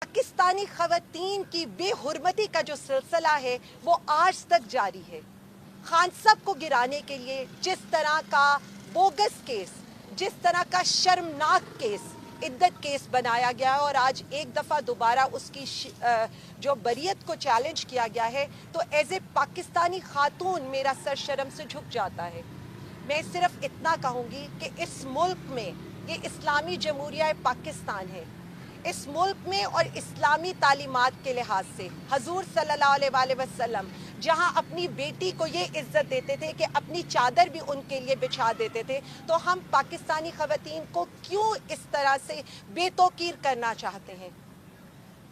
पाकिस्तानी खवातीन की बेहुरमती का जो सिलसिला है वो आज तक जारी है। खान साहब को गिराने के लिए जिस तरह का बोगस केस, जिस तरह का शर्मनाक केस, इद्दत केस बनाया गया है और आज एक दफ़ा दोबारा उसकी जो बरीयत को चैलेंज किया गया है, तो एज ए पाकिस्तानी खातून मेरा सर शर्म से झुक जाता है। मैं सिर्फ इतना कहूँगी कि इस मुल्क में ये इस्लामी जमहूरिया पाकिस्तान है। इस मुल्क में और इस्लामी तालीमात के लिहाज से हजूर सल्लल्लाहु अलैहि वसल्लम जहाँ अपनी बेटी को ये इज्जत देते थे कि अपनी चादर भी उनके लिए बिछा देते थे, तो हम पाकिस्तानी खवातीन को क्यों इस तरह से बेतौकीर करना चाहते हैं?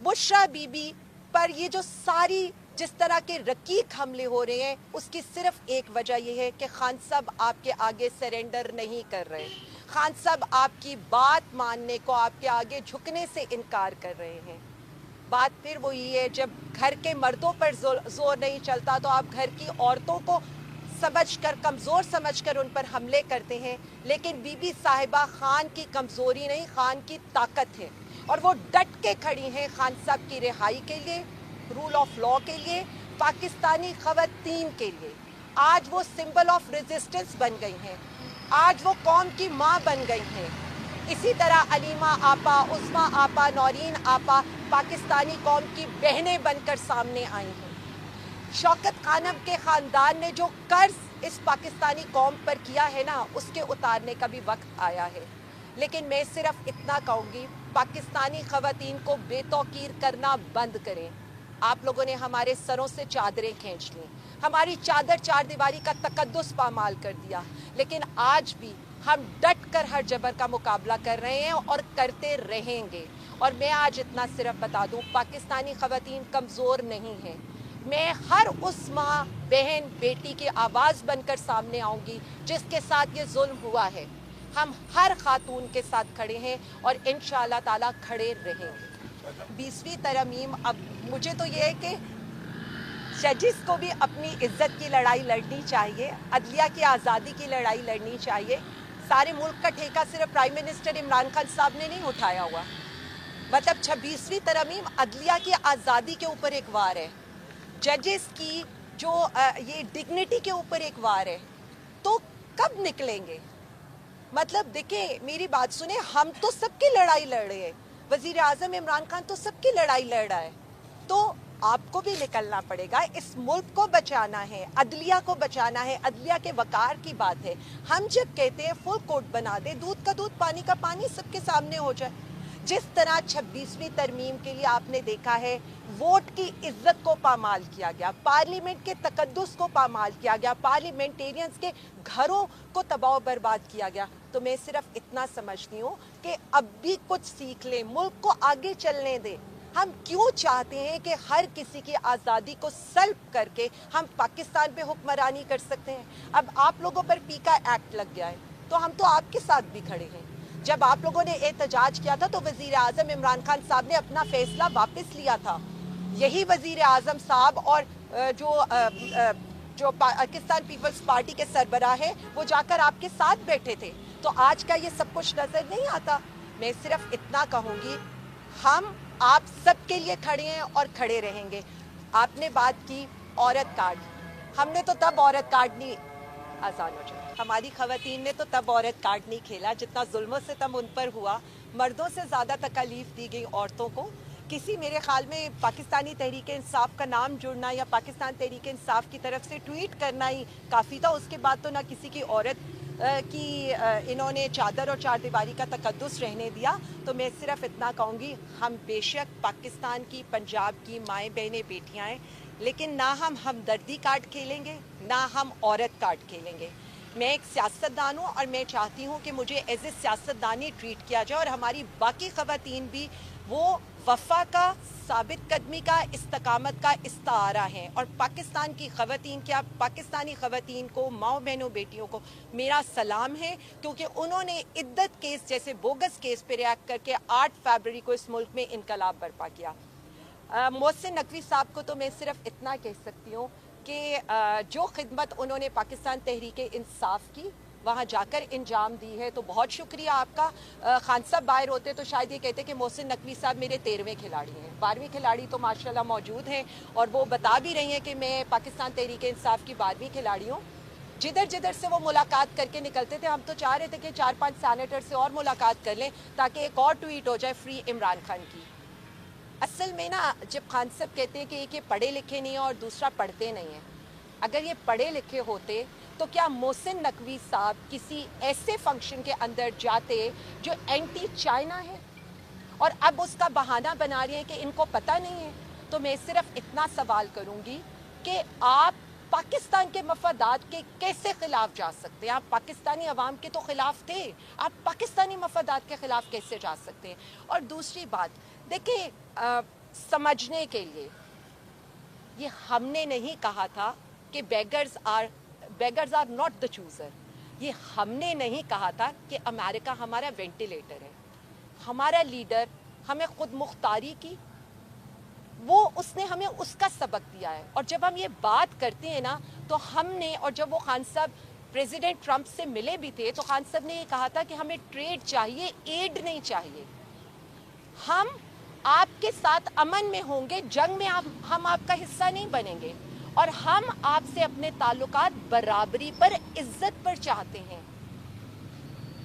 बुशरा बीबी पर ये जो सारी जिस तरह के रकीक हमले हो रहे हैं, उसकी सिर्फ एक वजह यह है कि खान साहब आपके आगे सरेंडर नहीं कर रहे। खान साहब आपकी बात मानने को, आपके आगे झुकने से इनकार कर रहे हैं। बात फिर वही है, जब घर के मर्दों पर जोर नहीं चलता तो आप घर की औरतों को समझकर, कमज़ोर समझकर उन पर हमले करते हैं। लेकिन बीबी साहिबा खान की कमज़ोरी नहीं, खान की ताकत है और वो डट के खड़ी हैं खान साहब की रिहाई के लिए, रूल ऑफ लॉ के लिए, पाकिस्तानी खवातीन के लिए। आज वो सिंबल ऑफ रेजिस्टेंस बन गई हैं, आज वो कौम की माँ बन गई हैं। इसी तरह अलीमा आपा, उस्मा आपा, नौरीन आपा पाकिस्तानी कौम की बहनें बनकर सामने आई हैं। शौकत खानम के ख़ानदान ने जो कर्ज इस पाकिस्तानी कौम पर किया है ना, उसके उतारने का भी वक्त आया है। लेकिन मैं सिर्फ इतना कहूँगी, पाकिस्तानी खवातीन को बेतौकीर करना बंद करें। आप लोगों ने हमारे सरों से चादरें खींच लीं, हमारी चादर चार दीवारी का तकद्दुस पामाल कर दिया, लेकिन आज भी हम डट कर हर जबर का मुकाबला कर रहे हैं और करते रहेंगे। और मैं आज इतना सिर्फ बता दूं, पाकिस्तानी खवातीन कमज़ोर नहीं हैं। मैं हर उस माँ, बहन, बेटी की आवाज़ बनकर सामने आऊँगी जिसके साथ ये जुल्म हुआ है। हम हर खातून के साथ खड़े हैं और इंशाअल्लाह ताला खड़े रहेंगे। 20वीं तरमीम, अब मुझे तो ये है कि जजिस को भी अपनी इज्जत की लड़ाई लड़नी चाहिए, अदलिया की आज़ादी की लड़ाई लड़नी चाहिए। सारे मुल्क का ठेका सिर्फ प्राइम मिनिस्टर इमरान खान साहब ने नहीं उठाया हुआ। मतलब 26वीं तरमीम अदलिया की आज़ादी के ऊपर एक वार है, जजिस की जो ये डिग्निटी के ऊपर एक वार है। तो कब निकलेंगे? मतलब देखिए, मेरी बात सुने, हम तो सबकी लड़ाई लड़ रहे हैं, वज़ीर आज़म इमरान खान तो सबकी लड़ाई लड़ रहा है। तो आपको भी निकलना पड़ेगा, इस मुल्क को बचाना है, अदलिया को बचाना है, अदलिया के वकार की बात है। हम जब कहते हैं फुल कोर्ट बना दे, दूध का दूध पानी का पानी सबके सामने हो जाए। जिस तरह 26वीं तरमीम के लिए आपने देखा है, वोट की इज्जत को पामाल किया गया, पार्लियामेंट के तकद्दुस को पामाल किया गया, पार्लियामेंटेरियंस के घरों को तबाह बर्बाद किया गया। तो मैं सिर्फ इतना समझती हूँ कि अब भी कुछ सीख लें, मुल्क को आगे चलने दें। हम क्यों चाहते हैं कि हर किसी की आज़ादी को सल्ब करके हम पाकिस्तान पे हुक्मरानी कर सकते हैं? अब आप लोगों पर पीका एक्ट लग गया है, तो हम तो आपके साथ भी खड़े हैं। जब आप लोगों ने एहतजाज किया था तो वज़ीर आज़म इमरान खान साहब ने अपना फैसला वापस लिया था। यही वज़ीर आज़म साहब और जो पाकिस्तान पीपल्स पार्टी के सरबराह हैं, वो जाकर आपके साथ बैठे थे। तो आज का ये सब कुछ नज़र नहीं आता। मैं सिर्फ इतना कहूँगी, हम आप सबके लिए खड़े हैं और खड़े रहेंगे। आपने बात की औरत कार्ड, हमने तो तब औरत कार्ड नहीं, आसान हो जाए, हमारी खवातीन ने तो तब औरत कार्ड नहीं खेला जितना जुल्म से तम उन पर हुआ। मर्दों से ज़्यादा तकलीफ दी गई औरतों को। किसी, मेरे ख्याल में पाकिस्तानी तहरीक इंसाफ का नाम जुड़ना या पाकिस्तान तहरीक इंसाफ की तरफ से ट्वीट करना ही काफ़ी था। उसके बाद तो ना किसी की औरत की इन्होंने चादर और चार दीवारी का तकद्दुस रहने दिया। तो मैं सिर्फ इतना कहूँगी, हम बेशक पाकिस्तान की, पंजाब की माएँ, बहनें, बेटियाँ हैं, लेकिन ना हम हमदर्दी कार्ड खेलेंगे, ना हम औरत कार्ड खेलेंगे। मैं एक सियासतदान हूँ और मैं चाहती हूँ कि मुझे एज ए सियासतदानी ट्रीट किया जाए और हमारी बाकी खवातीन भी वो वफा का, साबित कदमी का, इस्तकामत का इस्तारा हैं। और पाकिस्तान की खवातीन, क्या पाकिस्तानी खवातीन को, माओ बहनों, बेटियों को मेरा सलाम है, क्योंकि उन्होंने इद्दत केस जैसे बोगस केस पर रिएक्ट करके 8 फरवरी को इस मुल्क में इनकलाब बर्पा किया। मोहसिन नकवी साहब को तो मैं सिर्फ इतना कह सकती हूँ कि जो खिदमत उन्होंने पाकिस्तान तहरीक इंसाफ की, وہاں جا کر انجام دی ہے. تو بہت شکریہ آپ کا. خان صاحب باہر ہوتے تو شاید یہ کہتے کہ محسن نقوی صاحب میرے 13ویں کھلاڑی ہیں. 12ویں کھلاڑی تو ماشاءاللہ موجود ہیں اور وہ بتا بھی رہی ہیں کہ میں پاکستان تحریک انصاف کی 12ویں کھلاڑی ہوں. جدھر سے وہ ملاقات کر کے نکلتے تھے ہم تو چاہ رہے تھے کہ 4-5 سینیٹر سے اور ملاقات کر لیں تاکہ ایک اور ٹویٹ ہو جائے فری عمران خان کی. اصل میں نا جب خان صاحب کہتے ہیں کہ ایک یہ پڑھے لکھے نہیں ہیں اور دوسرا پڑھتے نہیں ہیں, اگر یہ پڑھے لکھے ہوتے تو کیا محسن نقوی صاحب کسی ایسے فنکشن کے اندر جاتے جو اینٹی چائنا ہے اور اب اس کا بہانہ بنا رہے ہیں کہ ان کو پتہ نہیں ہے. تو میں صرف اتنا سوال کروں گی کہ آپ پاکستان کے مفادات کے کیسے خلاف جا سکتے ہیں؟ آپ پاکستانی عوام کے تو خلاف تھے, آپ پاکستانی مفادات کے خلاف کیسے جا سکتے ہیں؟ اور دوسری بات دیکھیں, سمجھنے کے لیے یہ ہم نے نہیں کہا تھا کہ beggars are not the chooser. یہ ہم نے نہیں کہا تھا کہ امریکہ ہمارا وینٹیلیٹر ہے. ہمارا لیڈر ہمیں خود مختاری کی, وہ اس نے ہمیں اس کا سبق دیا ہے. اور جب ہم یہ بات کرتے ہیں نا تو ہم نے, اور جب وہ خان صاحب پریزیڈنٹ ٹرمپ سے ملے بھی تھے تو خان صاحب نے یہ کہا تھا کہ ہمیں ٹریڈ چاہیے, ایڈ نہیں چاہیے. ہم آپ کے ساتھ امن میں ہوں گے, جنگ میں ہم آپ کا حصہ نہیں بنیں گے, اور ہم آپ سے اپنے تعلقات برابری پر, عزت پر چاہتے ہیں.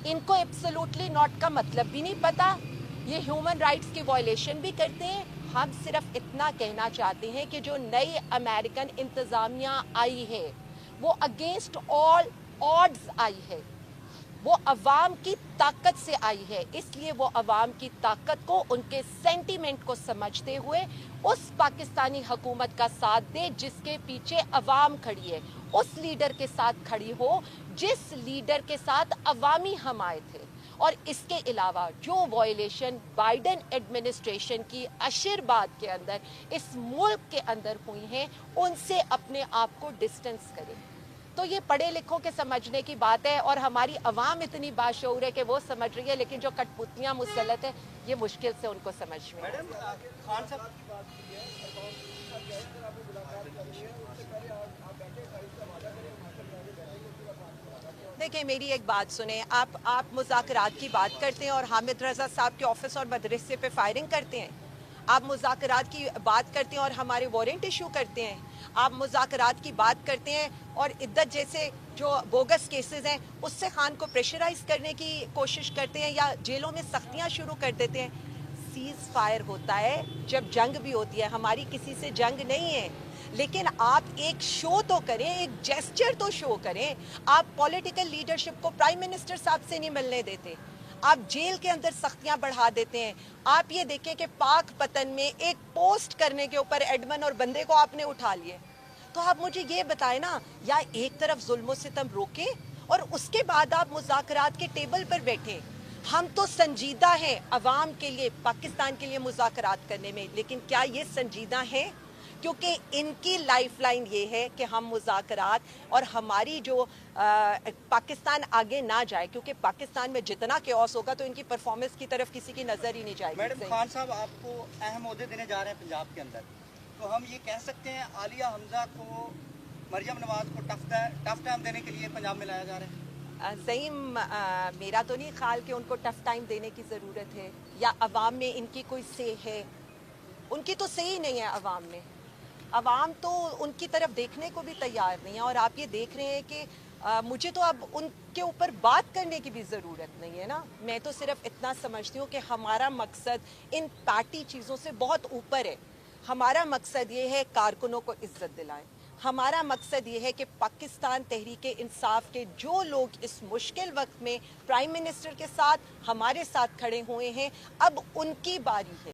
ان کو ایبسولوٹلی ناٹ کا مطلب بھی نہیں پتا, یہ ہیومن رائٹس کی وائلیشن بھی کرتے ہیں. ہم صرف اتنا کہنا چاہتے ہیں کہ جو نئی امریکن انتظامیہ آئی ہے وہ اگینسٹ آل آڈز آئی ہے, وہ عوام کی طاقت سے آئی ہے. اس لیے وہ عوام کی طاقت کو, ان کے سینٹیمنٹ کو سمجھتے ہوئے اس پاکستانی حکومت کا ساتھ دے جس کے پیچھے عوام کھڑی ہے, اس لیڈر کے ساتھ کھڑی ہو جس لیڈر کے ساتھ عوامی حمایت ہے. اور اس کے علاوہ جو وائلیشن بائیڈن ایڈمنسٹریشن کی عشر کے اندر اس ملک کے اندر ہوئی ہیں ان سے اپنے آپ کو ڈسٹنس کریں. تو یہ پڑھے لکھوں کے سمجھنے کی بات ہے, اور ہماری عوام اتنی باشعور ہے کہ وہ سمجھ رہی ہے, لیکن جو کٹ پتلیاں مسلط ہیں یہ مشکل سے ان کو سمجھ میں. خان صاحب کی بات کی ہے, دیکھیں میری ایک بات سنیں, آپ مذاکرات کی بات کرتے ہیں اور حامد رضا صاحب کے آفس اور مدرسے پہ فائرنگ کرتے ہیں. آپ مذاکرات کی بات کرتے ہیں اور ہمارے وارنٹ ایشو کرتے ہیں. آپ مذاکرات کی بات کرتے ہیں اور عدت جیسے جو بوگس کیسز ہیں اس سے خان کو پریشرائز کرنے کی کوشش کرتے ہیں یا جیلوں میں سختیاں شروع کر دیتے ہیں. سیز فائر ہوتا ہے جب جنگ بھی ہوتی ہے, ہماری کسی سے جنگ نہیں ہے, لیکن آپ ایک شو تو کریں, ایک جیسچر تو شو کریں. آپ پولیٹیکل لیڈرشپ کو پرائم منسٹر صاحب سے نہیں ملنے دیتے, آپ جیل کے اندر سختیاں بڑھا دیتے ہیں. آپ یہ دیکھیں کہ پاک پتن میں ایک پوسٹ کرنے کے اوپر ایڈمن اور بندے کو آپ نے اٹھا لیے. تو آپ مجھے یہ بتائیں نا, یا ایک طرف ظلم و ستم روکیں اور اس کے بعد آپ مذاکرات کے ٹیبل پر بیٹھیں. ہم تو سنجیدہ ہیں عوام کے لیے, پاکستان کے لیے مذاکرات کرنے میں, لیکن کیا یہ سنجیدہ ہیں؟ کیونکہ ان کی لائف لائن یہ ہے کہ ہم مذاکرات اور ہماری جو پاکستان آگے نہ جائے, کیونکہ پاکستان میں جتنا کیوس ہوگا تو ان کی پرفارمنس کی طرف کسی کی نظر ہی نہیں جائے گی. میڈم خان صاحب آپ کو اہم عہدے دینے جا رہے ہیں پنجاب کے اندر, تو ہم یہ کہہ سکتے ہیں عالیہ حمزہ کو, مریم نواز کو ٹف ٹائم دینے کے لیے پنجاب میں لایا جا رہا ہے؟ زعیم, میرا تو نہیں خیال کہ ان کو ٹف ٹائم دینے کی ضرورت ہے, یا عوام میں ان کی کوئی سے ہے. ان کی تو صحیح نہیں ہے عوام میں, عوام تو ان کی طرف دیکھنے کو بھی تیار نہیں ہے. اور آپ یہ دیکھ رہے ہیں کہ مجھے تو اب ان کے اوپر بات کرنے کی بھی ضرورت نہیں ہے نا. میں تو صرف اتنا سمجھتی ہوں کہ ہمارا مقصد ان پارٹی چیزوں سے بہت اوپر ہے. ہمارا مقصد یہ ہے کارکنوں کو عزت دلائیں. ہمارا مقصد یہ ہے کہ پاکستان تحریک انصاف کے جو لوگ اس مشکل وقت میں پرائم منسٹر کے ساتھ ہمارے ساتھ کھڑے ہوئے ہیں, اب ان کی باری ہے.